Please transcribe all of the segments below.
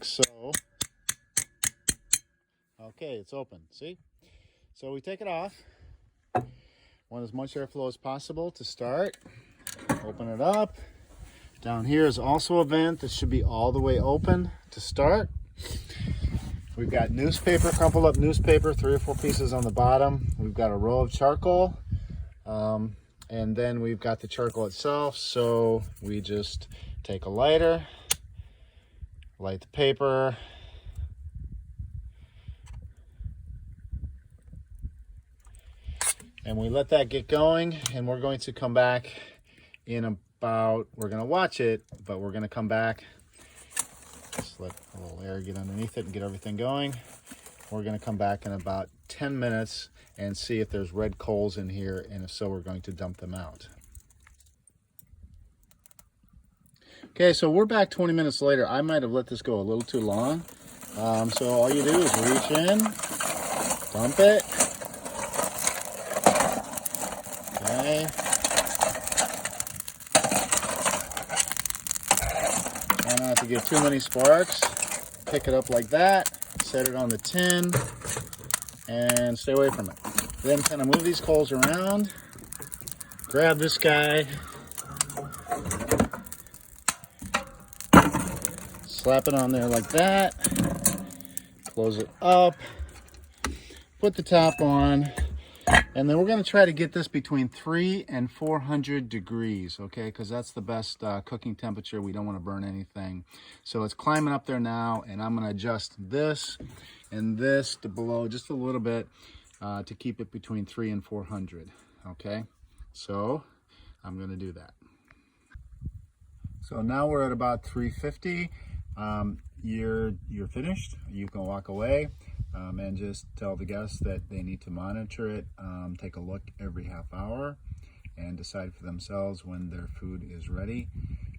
So, okay, it's open, see? So we take it off. Want as much airflow as possible to start. Open it up. Down here is also a vent that should be all the way open to start. We've got newspaper, crumpled up newspaper, 3 or 4 pieces on the bottom. We've got a row of charcoal. And then we've got the charcoal itself. So we just take a lighter, light the paper, and we let that get going, and we're going to come back in about, we're going to watch it, but we're going to come back, just let a little air get underneath it and get everything going. We're going to come back in about 10 minutes and see if there's red coals in here, and if so, we're going to dump them out. Okay, so we're back 20 minutes later. I might have let this go a little too long. So all you do is reach in, dump it. Okay. Try not to get too many sparks. Pick it up like that, set it on the tin, and stay away from it. Then kind of move these coals around, grab this guy, slap it on there like that, close it up, put the top on, and then we're going to try to get this between 300 and 400 degrees, okay, because that's the best cooking temperature. We don't want to burn anything. So it's climbing up there now, and I'm going to adjust this and this to below just a little bit to keep it between 300 and 400, okay? So I'm going to do that. So now we're at about 350. You're finished. You can walk away. And just tell the guests that they need to monitor it, take a look every half hour, and decide for themselves when their food is ready,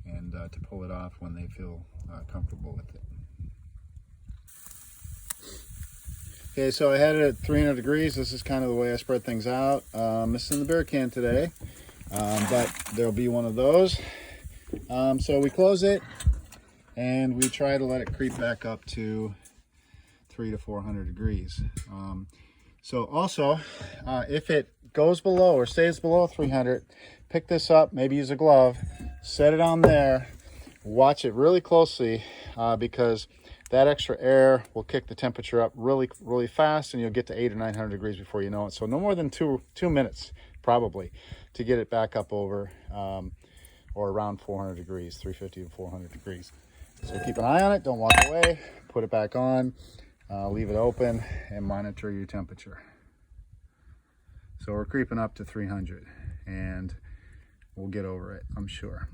and to pull it off when they feel comfortable with it. Okay, so I had it at 300 degrees. This is kind of the way I spread things out. Missing the beer can today, but there'll be one of those. So we close it, and we try to let it creep back up to 300 to 400 degrees. So also, if it goes below or stays below 300, pick this up, maybe use a glove, set it on there, watch it really closely because that extra air will kick the temperature up really, really fast, and you'll get to 800 or 900 degrees before you know it. So no more than two minutes probably to get it back up over or around 400 degrees, 350 to 400 degrees. So keep an eye on it, don't walk away, put it back on. Leave it open and monitor your temperature. So we're creeping up to 300, and we'll get over it, I'm sure.